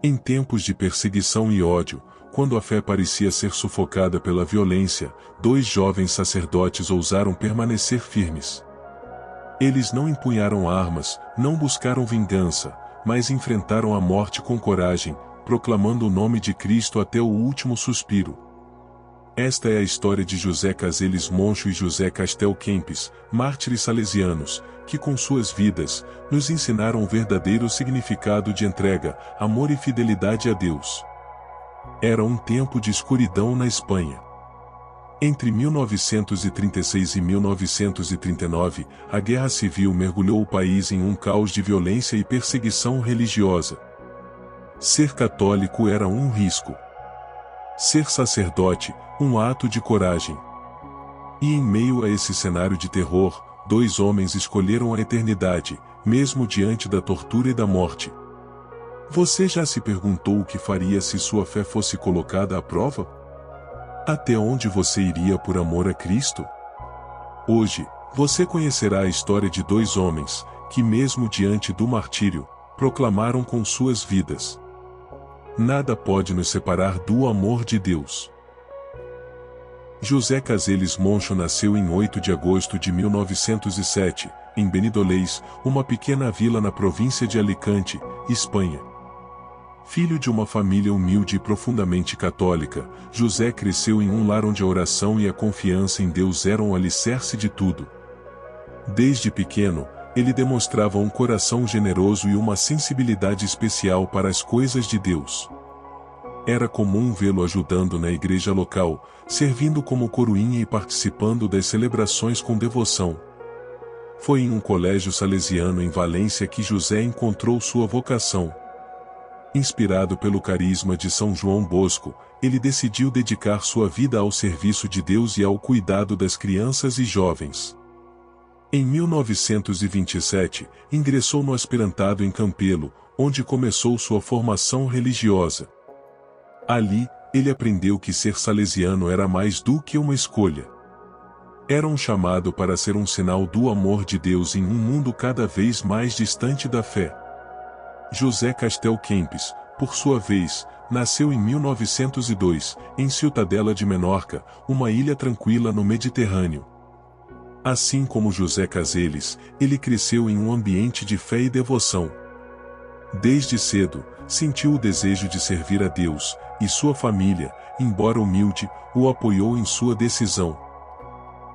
Em tempos de perseguição e ódio, quando a fé parecia ser sufocada pela violência, dois jovens sacerdotes ousaram permanecer firmes. Eles não empunharam armas, não buscaram vingança, mas enfrentaram a morte com coragem, proclamando o nome de Cristo até o último suspiro. Esta é a história de José Caseles Moncho e José Castel Kempis, mártires salesianos, que com suas vidas, nos ensinaram o verdadeiro significado de entrega, amor e fidelidade a Deus. Era um tempo de escuridão na Espanha. Entre 1936 e 1939, a Guerra Civil mergulhou o país em um caos de violência e perseguição religiosa. Ser católico era um risco. Ser sacerdote, um ato de coragem. E em meio a esse cenário de terror, dois homens escolheram a eternidade, mesmo diante da tortura e da morte. Você já se perguntou o que faria se sua fé fosse colocada à prova? Até onde você iria por amor a Cristo? Hoje, você conhecerá a história de dois homens, que mesmo diante do martírio, proclamaram com suas vidas: nada pode nos separar do amor de Deus. José Caseles Moncho nasceu em 8 de agosto de 1907, em Benidolés, uma pequena vila na província de Alicante, Espanha. Filho de uma família humilde e profundamente católica, José cresceu em um lar onde a oração e a confiança em Deus eram o alicerce de tudo. Desde pequeno, ele demonstrava um coração generoso e uma sensibilidade especial para as coisas de Deus. Era comum vê-lo ajudando na igreja local, servindo como coroinha e participando das celebrações com devoção. Foi em um colégio salesiano em Valência que José encontrou sua vocação. Inspirado pelo carisma de São João Bosco, ele decidiu dedicar sua vida ao serviço de Deus e ao cuidado das crianças e jovens. Em 1927, ingressou no aspirantado em Campelo, onde começou sua formação religiosa. Ali, ele aprendeu que ser salesiano era mais do que uma escolha. Era um chamado para ser um sinal do amor de Deus em um mundo cada vez mais distante da fé. José Castel Kempis, por sua vez, nasceu em 1902, em Ciutadella de Menorca, uma ilha tranquila no Mediterrâneo. Assim como José Caseles, ele cresceu em um ambiente de fé e devoção. Desde cedo, sentiu o desejo de servir a Deus, e sua família, embora humilde, o apoiou em sua decisão.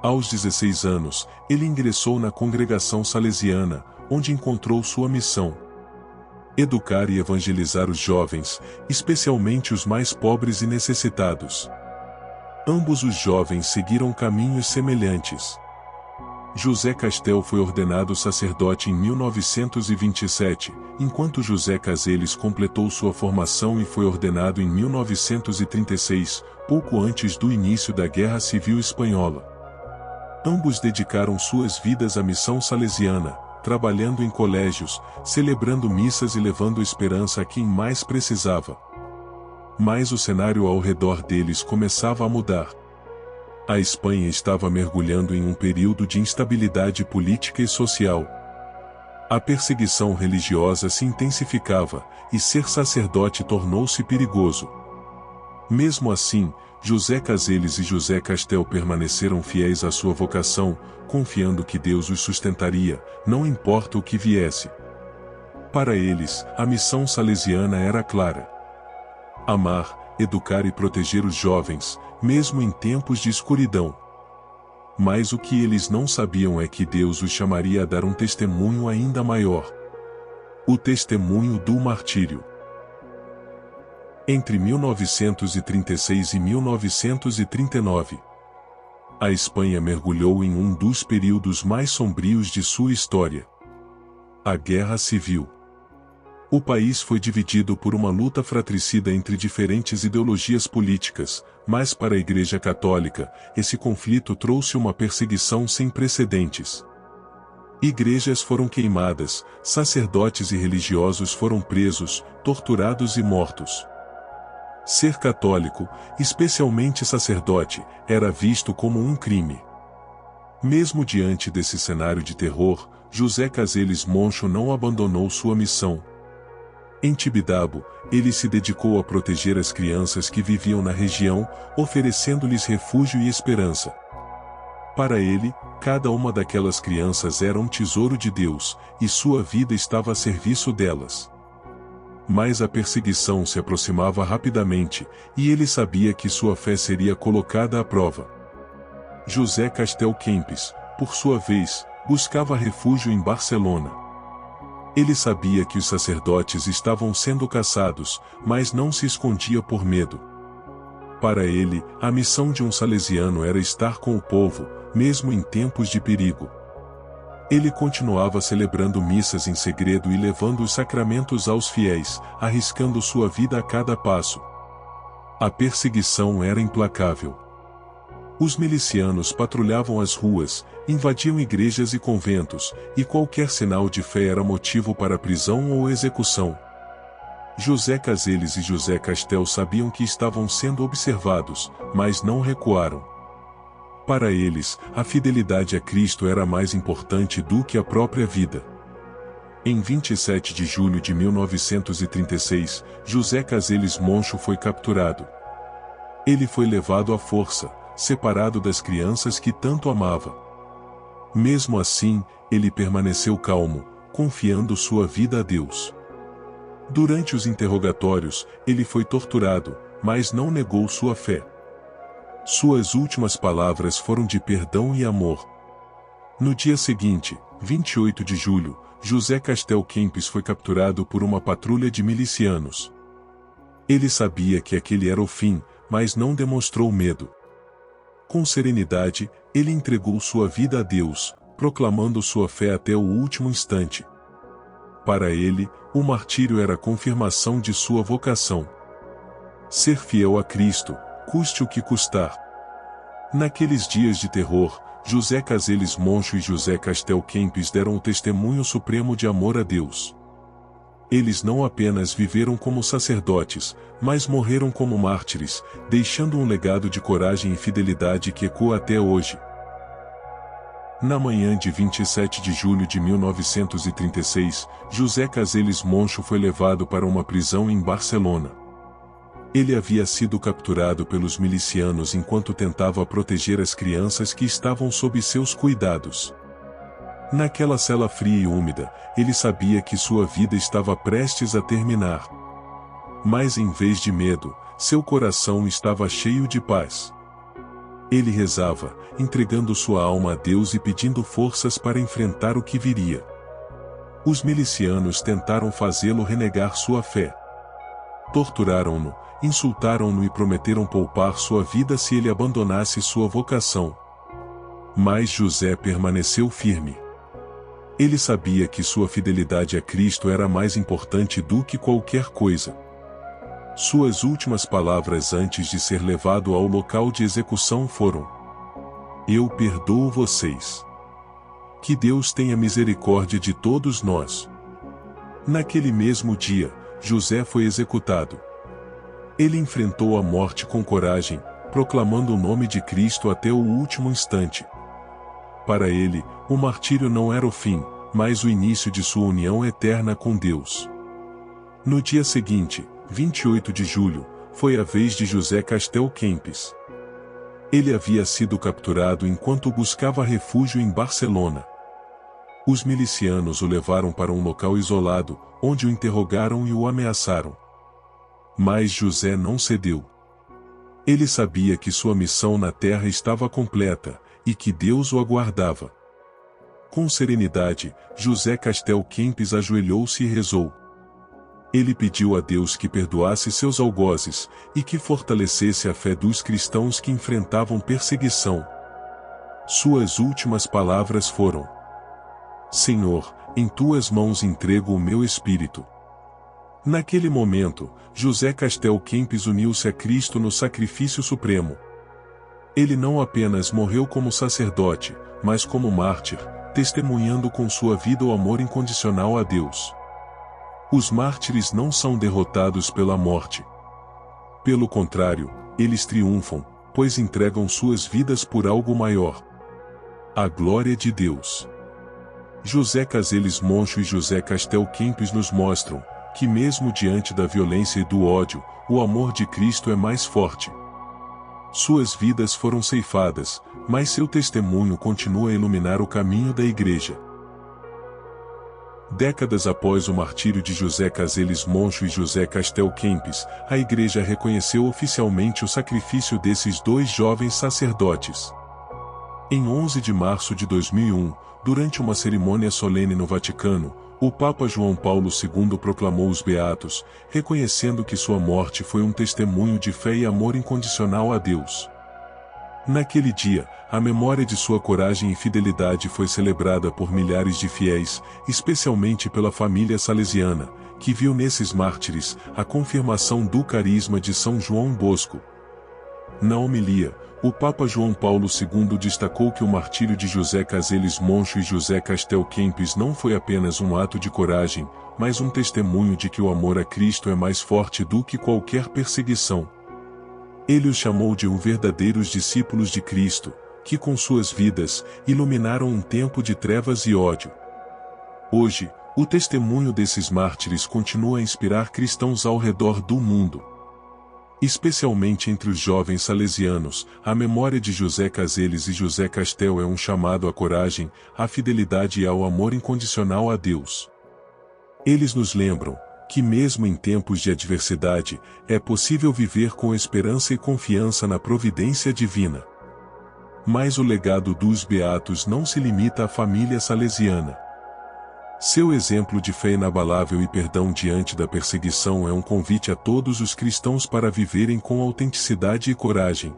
Aos 16 anos, ele ingressou na congregação salesiana, onde encontrou sua missão: educar e evangelizar os jovens, especialmente os mais pobres e necessitados. Ambos os jovens seguiram caminhos semelhantes. José Castel foi ordenado sacerdote em 1927, enquanto José Caseles completou sua formação e foi ordenado em 1936, pouco antes do início da Guerra Civil Espanhola. Ambos dedicaram suas vidas à missão salesiana, trabalhando em colégios, celebrando missas e levando esperança a quem mais precisava. Mas o cenário ao redor deles começava a mudar. A Espanha estava mergulhando em um período de instabilidade política e social. A perseguição religiosa se intensificava, e ser sacerdote tornou-se perigoso. Mesmo assim, José Caseles e José Castel permaneceram fiéis à sua vocação, confiando que Deus os sustentaria, não importa o que viesse. Para eles, a missão salesiana era clara: amar, educar e proteger os jovens, mesmo em tempos de escuridão. Mas o que eles não sabiam é que Deus os chamaria a dar um testemunho ainda maior: o testemunho do martírio. Entre 1936 e 1939, a Espanha mergulhou em um dos períodos mais sombrios de sua história: a Guerra Civil. O país foi dividido por uma luta fratricida entre diferentes ideologias políticas, mas para a Igreja Católica, esse conflito trouxe uma perseguição sem precedentes. Igrejas foram queimadas, sacerdotes e religiosos foram presos, torturados e mortos. Ser católico, especialmente sacerdote, era visto como um crime. Mesmo diante desse cenário de terror, José Caseles Moncho não abandonou sua missão. Em Tibidabo, ele se dedicou a proteger as crianças que viviam na região, oferecendo-lhes refúgio e esperança. Para ele, cada uma daquelas crianças era um tesouro de Deus, e sua vida estava a serviço delas. Mas a perseguição se aproximava rapidamente, e ele sabia que sua fé seria colocada à prova. José Castel Kempis, por sua vez, buscava refúgio em Barcelona. Ele sabia que os sacerdotes estavam sendo caçados, mas não se escondia por medo. Para ele, a missão de um salesiano era estar com o povo, mesmo em tempos de perigo. Ele continuava celebrando missas em segredo e levando os sacramentos aos fiéis, arriscando sua vida a cada passo. A perseguição era implacável. Os milicianos patrulhavam as ruas, invadiam igrejas e conventos, e qualquer sinal de fé era motivo para prisão ou execução. José Caseles e José Castel sabiam que estavam sendo observados, mas não recuaram. Para eles, a fidelidade a Cristo era mais importante do que a própria vida. Em 27 de julho de 1936, José Caseles Moncho foi capturado. Ele foi levado à força, separado das crianças que tanto amava. Mesmo assim, ele permaneceu calmo, confiando sua vida a Deus. Durante os interrogatórios, ele foi torturado, mas não negou sua fé. Suas últimas palavras foram de perdão e amor. No dia seguinte, 28 de julho, José Castel Kempis foi capturado por uma patrulha de milicianos. Ele sabia que aquele era o fim, mas não demonstrou medo. Com serenidade, ele entregou sua vida a Deus, proclamando sua fé até o último instante. Para ele, o martírio era a confirmação de sua vocação. Ser fiel a Cristo, custe o que custar. Naqueles dias de terror, José Caseles Moncho e José Castel Kempis deram o testemunho supremo de amor a Deus. Eles não apenas viveram como sacerdotes, mas morreram como mártires, deixando um legado de coragem e fidelidade que ecoa até hoje. Na manhã de 27 de julho de 1936, José Caseles Moncho foi levado para uma prisão em Barcelona. Ele havia sido capturado pelos milicianos enquanto tentava proteger as crianças que estavam sob seus cuidados. Naquela cela fria e úmida, ele sabia que sua vida estava prestes a terminar. Mas em vez de medo, seu coração estava cheio de paz. Ele rezava, entregando sua alma a Deus e pedindo forças para enfrentar o que viria. Os milicianos tentaram fazê-lo renegar sua fé. Torturaram-no, insultaram-no e prometeram poupar sua vida se ele abandonasse sua vocação. Mas José permaneceu firme. Ele sabia que sua fidelidade a Cristo era mais importante do que qualquer coisa. Suas últimas palavras antes de ser levado ao local de execução foram: "Eu perdoo vocês. Que Deus tenha misericórdia de todos nós." Naquele mesmo dia, José foi executado. Ele enfrentou a morte com coragem, proclamando o nome de Cristo até o último instante. Para ele, o martírio não era o fim, mas o início de sua união eterna com Deus. No dia seguinte, 28 de julho, foi a vez de José Castel Kempis. Ele havia sido capturado enquanto buscava refúgio em Barcelona. Os milicianos o levaram para um local isolado, onde o interrogaram e o ameaçaram. Mas José não cedeu. Ele sabia que sua missão na terra estava completa, e que Deus o aguardava. Com serenidade, José Castel Kempis ajoelhou-se e rezou. Ele pediu a Deus que perdoasse seus algozes, e que fortalecesse a fé dos cristãos que enfrentavam perseguição. Suas últimas palavras foram: "Senhor, em tuas mãos entrego o meu espírito." Naquele momento, José Castel Kempis uniu-se a Cristo no sacrifício supremo. Ele não apenas morreu como sacerdote, mas como mártir, testemunhando com sua vida o amor incondicional a Deus. Os mártires não são derrotados pela morte. Pelo contrário, eles triunfam, pois entregam suas vidas por algo maior: a glória de Deus. José Caseles Moncho e José Castel Kempis nos mostram que mesmo diante da violência e do ódio, o amor de Cristo é mais forte. Suas vidas foram ceifadas, mas seu testemunho continua a iluminar o caminho da Igreja. Décadas após o martírio de José Caseles Moncho e José Castel Kempis, a Igreja reconheceu oficialmente o sacrifício desses dois jovens sacerdotes. Em 11 de março de 2001, durante uma cerimônia solene no Vaticano, o Papa João Paulo II proclamou os Beatos, reconhecendo que sua morte foi um testemunho de fé e amor incondicional a Deus. Naquele dia, a memória de sua coragem e fidelidade foi celebrada por milhares de fiéis, especialmente pela família salesiana, que viu nesses mártires a confirmação do carisma de São João Bosco. Na homilia, o Papa João Paulo II destacou que o martírio de José Caseles Moncho e José Castel Kempis não foi apenas um ato de coragem, mas um testemunho de que o amor a Cristo é mais forte do que qualquer perseguição. Ele os chamou de verdadeiros discípulos de Cristo, que com suas vidas, iluminaram um tempo de trevas e ódio. Hoje, o testemunho desses mártires continua a inspirar cristãos ao redor do mundo. Especialmente entre os jovens salesianos, a memória de José Caseles e José Castel é um chamado à coragem, à fidelidade e ao amor incondicional a Deus. Eles nos lembram que mesmo em tempos de adversidade, é possível viver com esperança e confiança na providência divina. Mas o legado dos Beatos não se limita à família salesiana. Seu exemplo de fé inabalável e perdão diante da perseguição é um convite a todos os cristãos para viverem com autenticidade e coragem.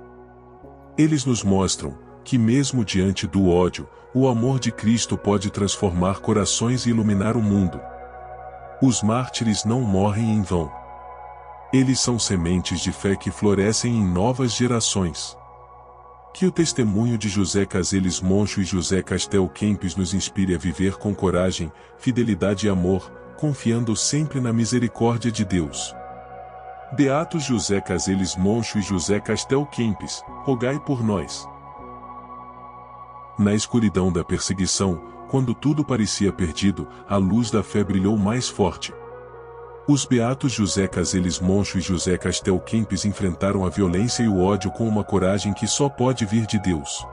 Eles nos mostram que mesmo diante do ódio, o amor de Cristo pode transformar corações e iluminar o mundo. Os mártires não morrem em vão. Eles são sementes de fé que florescem em novas gerações. Que o testemunho de José Caseles Moncho e José Castel Kempis nos inspire a viver com coragem, fidelidade e amor, confiando sempre na misericórdia de Deus. Beatos José Caseles Moncho e José Castel Kempis, rogai por nós. Na escuridão da perseguição, quando tudo parecia perdido, a luz da fé brilhou mais forte. Os Beatos José Caseles Moncho e José Castel Kempis enfrentaram a violência e o ódio com uma coragem que só pode vir de Deus.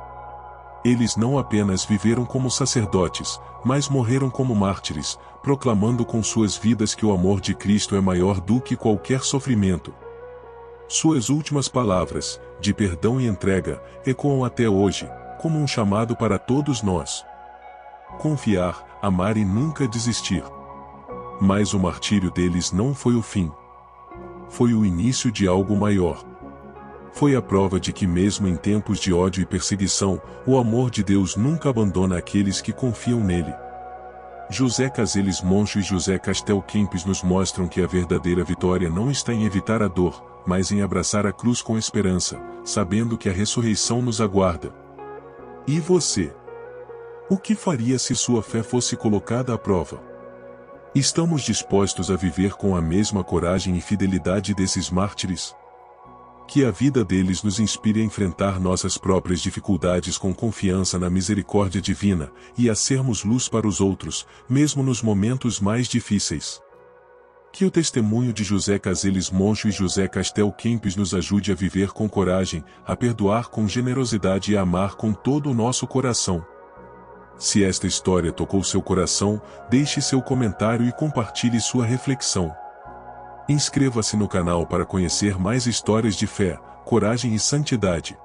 Eles não apenas viveram como sacerdotes, mas morreram como mártires, proclamando com suas vidas que o amor de Cristo é maior do que qualquer sofrimento. Suas últimas palavras, de perdão e entrega, ecoam até hoje, como um chamado para todos nós. Confiar, amar e nunca desistir. Mas o martírio deles não foi o fim. Foi o início de algo maior. Foi a prova de que mesmo em tempos de ódio e perseguição, o amor de Deus nunca abandona aqueles que confiam nele. José Caseles Moncho e José Castel Kempis nos mostram que a verdadeira vitória não está em evitar a dor, mas em abraçar a cruz com esperança, sabendo que a ressurreição nos aguarda. E você? O que faria se sua fé fosse colocada à prova? Estamos dispostos a viver com a mesma coragem e fidelidade desses mártires? Que a vida deles nos inspire a enfrentar nossas próprias dificuldades com confiança na misericórdia divina, e a sermos luz para os outros, mesmo nos momentos mais difíceis. Que o testemunho de José Caseles Moncho e José Castel Kempis nos ajude a viver com coragem, a perdoar com generosidade e a amar com todo o nosso coração. Se esta história tocou seu coração, deixe seu comentário e compartilhe sua reflexão. Inscreva-se no canal para conhecer mais histórias de fé, coragem e santidade.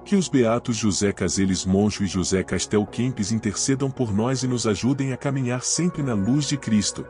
Que os Beatos José Caseles Moncho e José Castel Kempis intercedam por nós e nos ajudem a caminhar sempre na luz de Cristo.